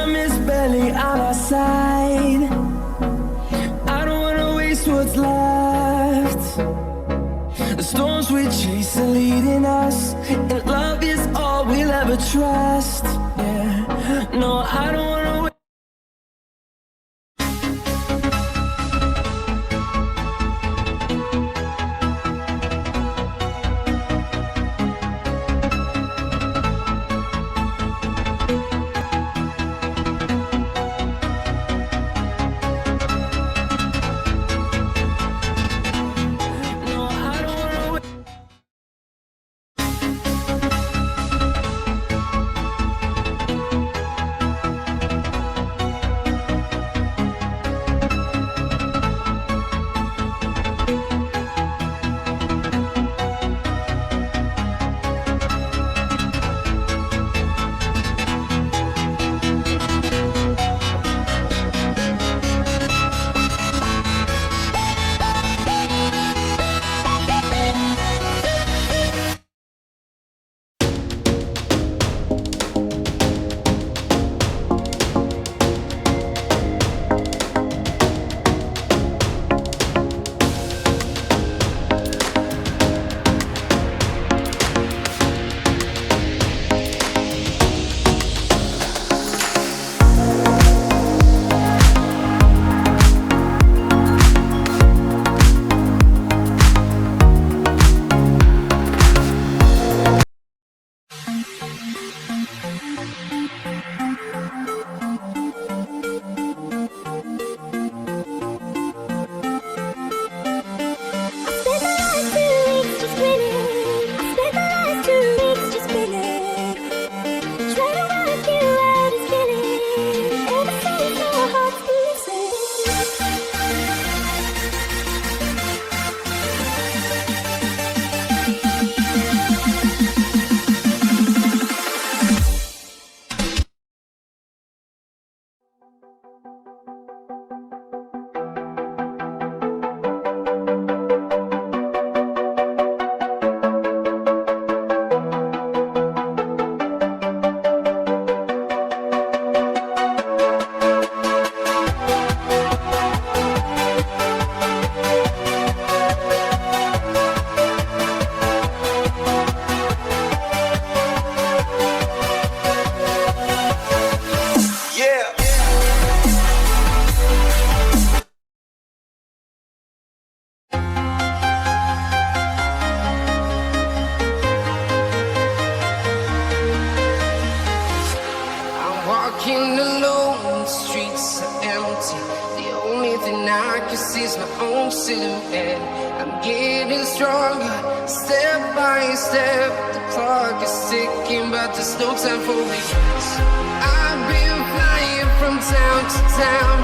time is barely on our side. I don't wanna waste what's left. The storms we chase are leading us, and love is all we'll ever trust. Yeah, no, I don't wanna walking alone, the streets are empty. The only thing I can see is my own silhouette. I'm getting stronger, step by step. The clock is ticking, but there's no time for regrets. I've been flying from town to town,